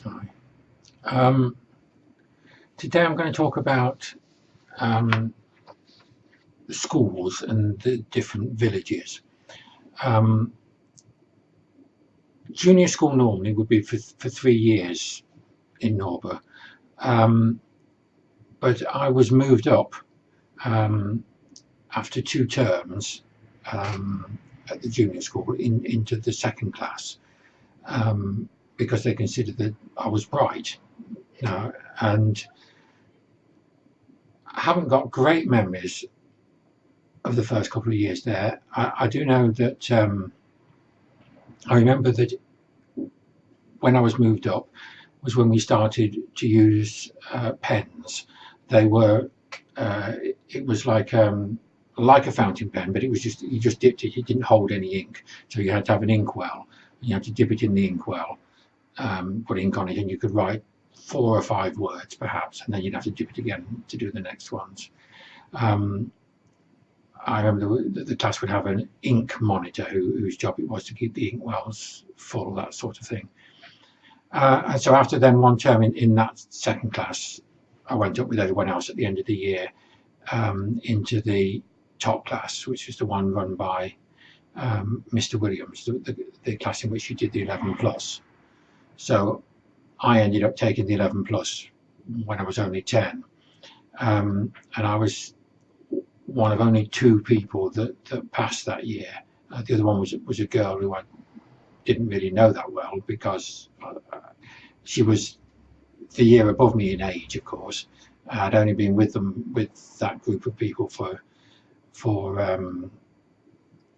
Hi. Today I'm going to talk about schools and the different villages. Junior school normally would be for 3 years in Nor Bugh, but I was moved up after 2 terms at the junior school into the second class because they considered that I was bright. And I haven't got great memories of the first couple of years there. I do know that I remember that when I was moved up was when we started to use pens. They were it was like a fountain pen, but it was just, you just dipped it. It didn't hold any ink, so you had to have an inkwell. You had to dip it in the inkwell, put ink on it, and you could write 4 or 5 words perhaps, and then you'd have to dip it again to do the next ones. I remember the class would have an ink monitor whose job it was to keep the inkwells full, that sort of thing. And so after then 1 term in that second class, I went up with everyone else at the end of the year into the top class, which was the one run by Mr. Williams, the class in which he did the 11 plus. So I ended up taking the 11 plus when I was only 10, and I was one of only 2 people that passed that year. The other one was a girl who I didn't really know that well, because she was the year above me in age, of course. I'd only been with that group of people for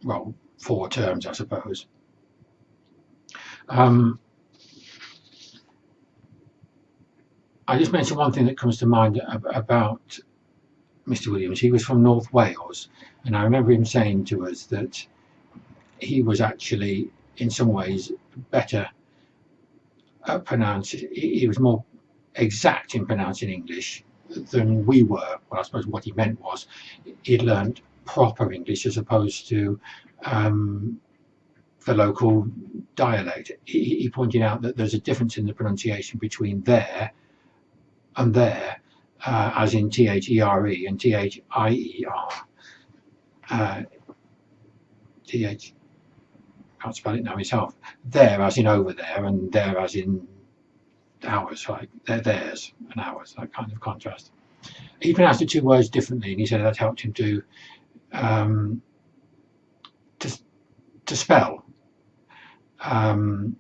well, 4 terms, I suppose. I just mentioned one thing that comes to mind about Mr. Williams. He was from North Wales, and I remember him saying to us that he was actually in some ways better at pronouncing. He was more exact in pronouncing English than we were. Well, I suppose what he meant was he'd learned proper English as opposed to the local dialect. He pointed out that there's a difference in the pronunciation between there and there, as in T-H-E-R-E and T-H-I-E-R. T-H, can't spell it now myself. There as in over there, and there as in hours, like theirs and ours, that kind of contrast. He pronounced the 2 words differently, and he said that helped him to spell. On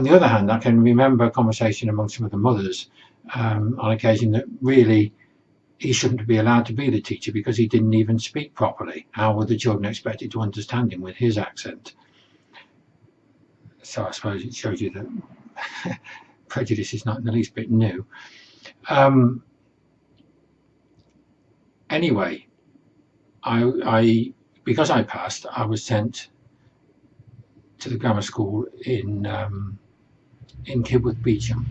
the other hand, I can remember a conversation among some of the mothers on occasion that really he shouldn't be allowed to be the teacher because he didn't even speak properly. How were the children expected to understand him with his accent? So I suppose it shows you that prejudice is not in the least bit new. Anyway, because I passed, I was sent to the grammar school in Kibworth Beecham.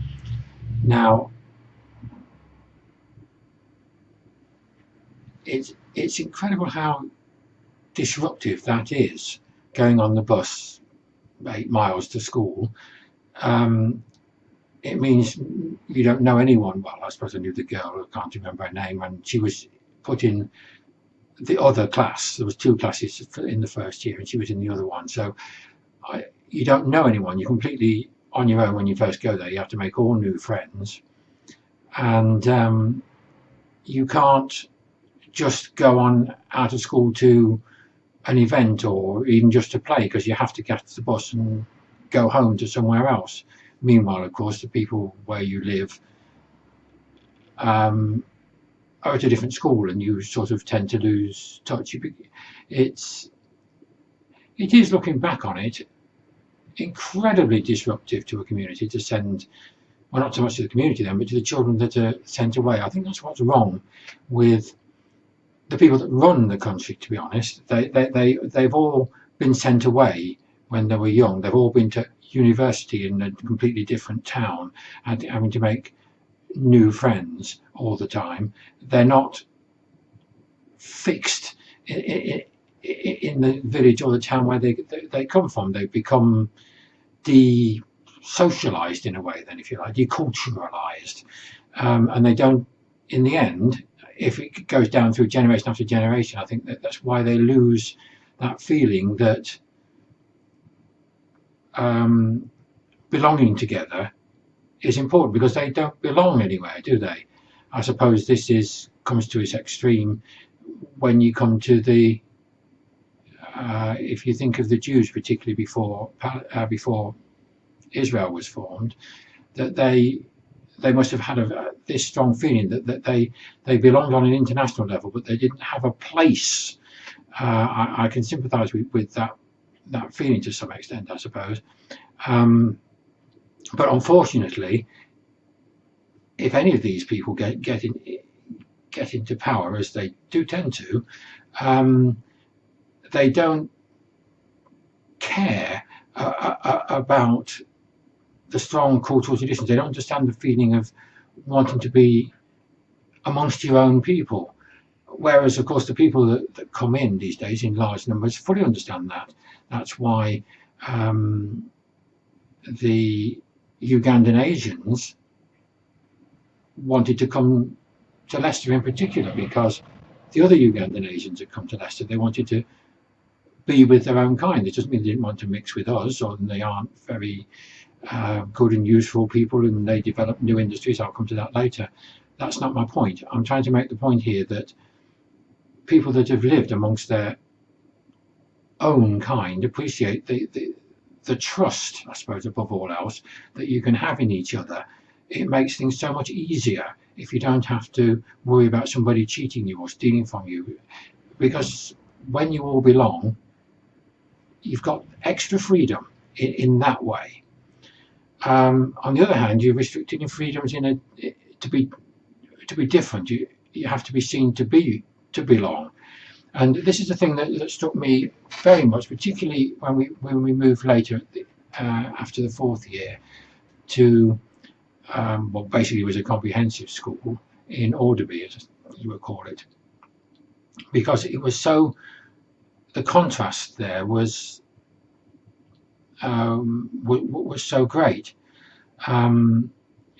Now, it's incredible how disruptive that is, going on the bus 8 miles to school. It means you don't know anyone. Well, I suppose I knew the girl, I can't remember her name, and she was put in the other class. There was 2 classes in the first year, and she was in the other one. So you don't know anyone. You're completely on your own when you first go there. You have to make all new friends, and you can't just go on out of school to an event or even just to play, because you have to get the bus and go home to somewhere else. Meanwhile, of course, the people where you live are at a different school, and you sort of tend to lose touch. It is, looking back on it, incredibly disruptive to a community to send, well, not so much to the community then, but to the children that are sent away. I think that's what's wrong with the people that run the country, to be honest. They've all been sent away when they were young. They've all been to university in a completely different town and having to make new friends all the time. They're not fixed in the village or the town where they come from. They've become socialized in a way, then, if you like, deculturalized, and they don't, in the end, if it goes down through generation after generation, I think that's why they lose that feeling that belonging together is important, because they don't belong anywhere, do they? I suppose this comes to its extreme when you come to the if you think of the Jews, particularly before Israel was formed, that they must have had this strong feeling that they belonged on an international level, but they didn't have a place. I can sympathise with that feeling to some extent, I suppose. But unfortunately, if any of these people get into power, as they do tend to, they don't care about the strong cultural traditions. They don't understand the feeling of wanting to be amongst your own people. Whereas, of course, the people that come in these days in large numbers fully understand that. That's why the Ugandan Asians wanted to come to Leicester in particular, because the other Ugandan Asians had come to Leicester. They wanted to be with their own kind. It doesn't mean they didn't want to mix with us, or they aren't very good and useful people and they develop new industries. I'll come to that later. That's not my point. I'm trying to make the point here that people that have lived amongst their own kind appreciate the trust, I suppose, above all else, that you can have in each other. It makes things so much easier if you don't have to worry about somebody cheating you or stealing from you, because when you all belong, you've got extra freedom in that way. On the other hand, you're restricting your freedoms to be different. You have to be seen to belong. And this is the thing that struck me very much, particularly when we moved later after the fourth year to what basically was a comprehensive school in Auderby, as you would call it, because it was so, the contrast there was so great. In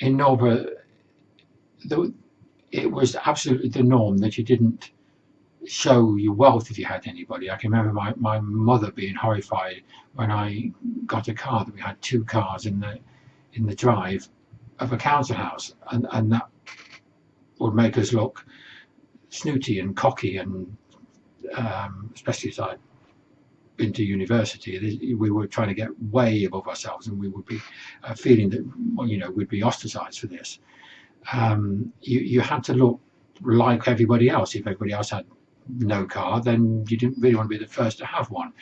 Nor Bugh, it was absolutely the norm that you didn't show your wealth if you had anybody. I can remember my mother being horrified when I got a car, that we had two cars in the drive of a council house, and that would make us look snooty and cocky, and especially as I'd been to university, we were trying to get way above ourselves, and we would be feeling that, well, we'd be ostracized for this. You had to look like everybody else. If everybody else had no car, then you didn't really want to be the first to have one.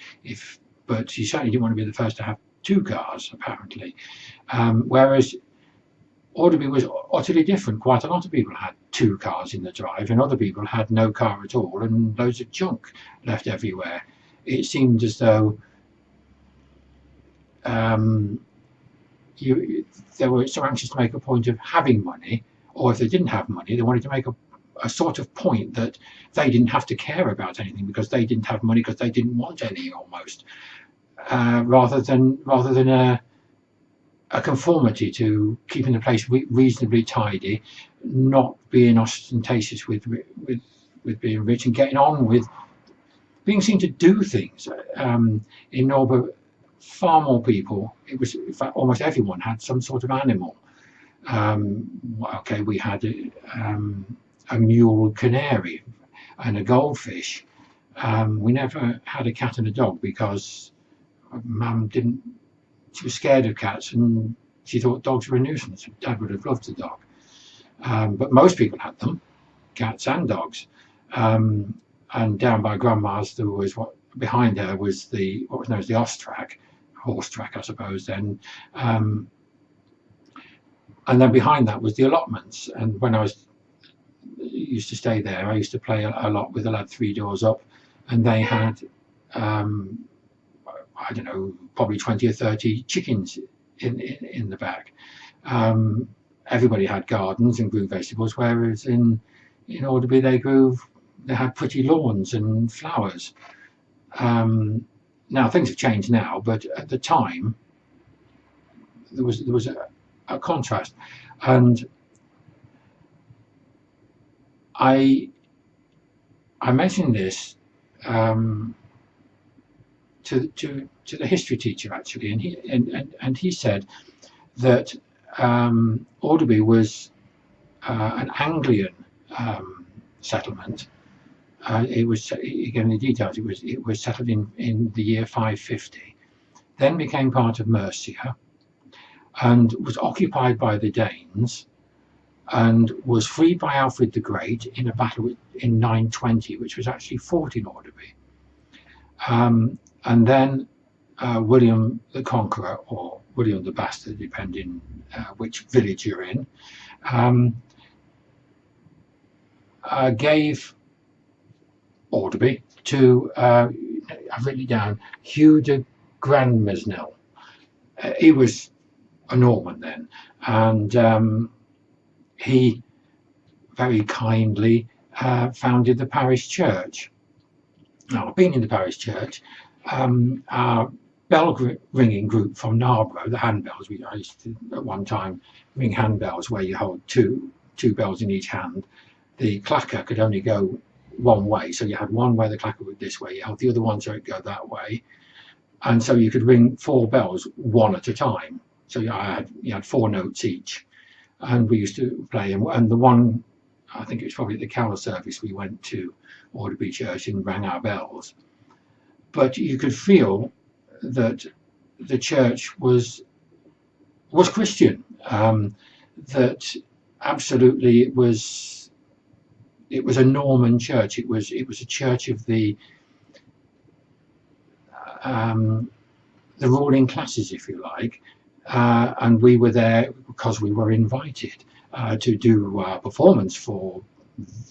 But you certainly didn't want to be the first to have two cars, apparently. Whereas Auderby was utterly different. Quite a lot of people had two cars in the drive, and other people had no car at all and loads of junk left everywhere. It seemed as though they were so anxious to make a point of having money, or if they didn't have money, they wanted to make a sort of point that they didn't have to care about anything because they didn't have money, because they didn't want any, almost, rather than a conformity to keeping the place reasonably tidy, not being ostentatious with being rich, and getting on with being seen to do things. In Nor Bugh, far more people, it was, in fact, almost everyone had some sort of animal. Okay, we had a mule canary and a goldfish. We never had a cat and a dog because Mum didn't, she was scared of cats and she thought dogs were a nuisance. Dad would have loved a dog. But most people had them, cats and dogs. And down by Grandma's, there was behind her was what was known as the horse track, I suppose then. And then behind that was the allotments. And when I used to stay there, I used to play a lot with the lad 3 doors up, and they had I don't know, probably 20 or 30 chickens in the back. Everybody had gardens and grew vegetables, whereas in Auderby they had pretty lawns and flowers. Now things have changed now, but at the time there was a contrast, and I mentioned this to the history teacher actually, and he said that Auderby was an Anglian settlement. It was, again, the details, it was settled in the year 550, then became part of Mercia, and was occupied by the Danes, and was freed by Alfred the Great in a battle in 920, which was actually fought in Auderby. And then William the Conqueror, or William the Bastard, depending which village you're in, gave Auderby to, I've written it down, Hugh de Grandmesnil. He was a Norman then, and he very kindly founded the parish church. Now, being in the parish church, our bell ringing group from Nor Bugh, the handbells, I used to at one time ring handbells where you hold two bells in each hand. The clacker could only go one way, so you had one where the clacker went this way, you held the other one so it go that way, and so you could ring 4 bells one at a time. So you had 4 notes each, and we used to play. And the one, I think it was probably the carol service, we went to Auderby Church and rang our bells. But you could feel that the church was Christian. That absolutely it was a Norman church. It was a church of the ruling classes, if you like, and we were there because we were invited to do a performance for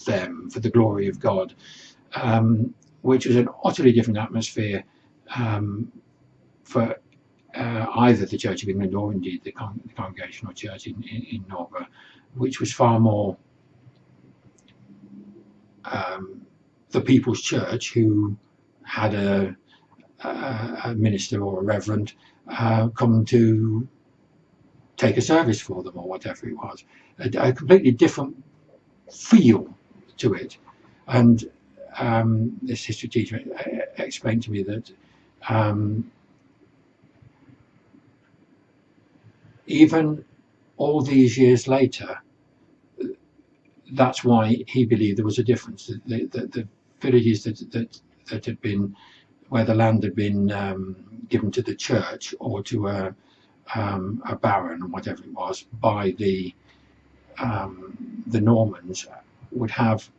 them, for the glory of God, which was an utterly different atmosphere for either the Church of England or indeed the Congregational Church in Nor Bugh, which was far more the People's Church, who had a minister or a reverend come to take a service for them or whatever it was. A completely different feel to it. And this history teacher explained to me that even all these years later, that's why he believed there was a difference. The villages that had been, where the land had been given to the church or to a baron or whatever it was by the Normans, would have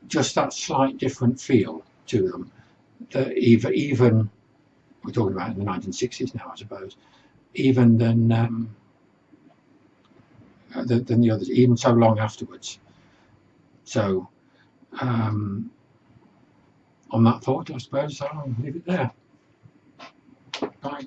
just that slight different feel to them. That even we're talking about in the 1960s now, I suppose, even than the others, even so long afterwards. So on that thought, I suppose I'll leave it there. Bye.